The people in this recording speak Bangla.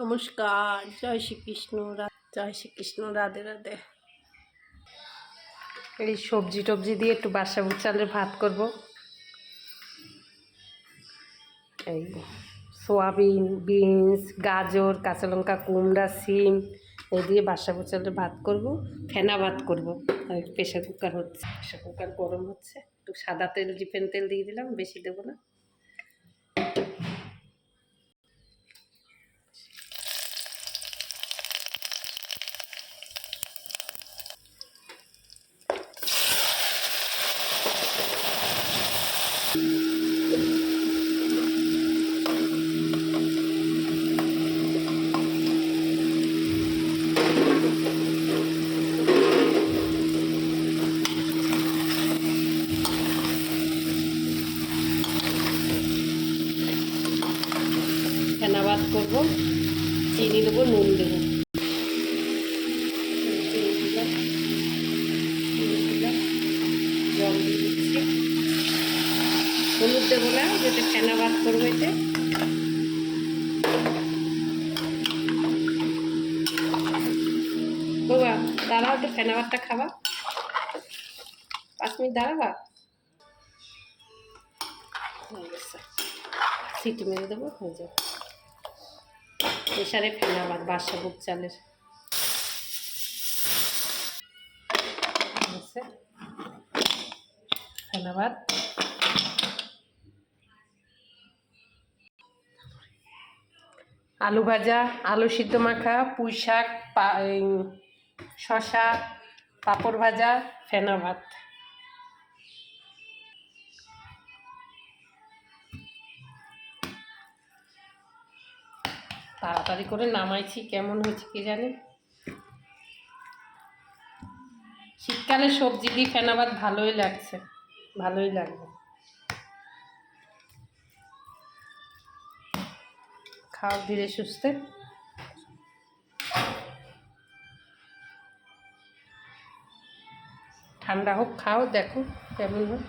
নমস্কার, জয় শ্রীকৃষ্ণ, জয় শ্রীকৃষ্ণ, রাধে রাধে। এই সবজি টবজি দিয়ে একটু বাদশাভোগ চালের ভাত করব। এই সোয়াবিন, বিনস, গাজর, কাঁচা লঙ্কা, কুমড়া, সিম এই দিয়ে বাদশাভোগ চালের ভাত করব, ফেনা ভাত করব। আর প্রেশার কুকার হচ্ছে, প্রেশার কুকার গরম হচ্ছে, একটু সাদা তেল রিফাইন তেল দিয়ে দিলাম, বেশি দেবো না। ফেনা ভাত করবো, চিনি দেবো, নুন দেবো, জল দিয়ে দিচ্ছি, হলুদ দেবো না, যেটা ফেনা ভাত করবো। এতে বাবা দাঁড়াও, একটু ফেনা ভাতটা খাবা, 5 মিনিট দাঁড়াবা। সিটি মেরে দেবো, হয়ে যাবে। প্রেশারে ফেনা ভাত বাদশাভোগ চালের। ফেনা ভাত, আলু ভাজা, আলু সিদ্ধ মাখা, পুঁই শাক, শশা, পাঁপড় ভাজা, ফেনা ভাত। তাড়াতাড়ি করে নামাইছি, কেমন হয়েছে কি জানি। শীতকালে সবজি দিয়ে ফেনা ভাত ভালোই লাগছে, ভালোই লাগবে। খাও ধীরে সুস্থে, ঠান্ডা হোক, খাও, দেখো কেমন হয়।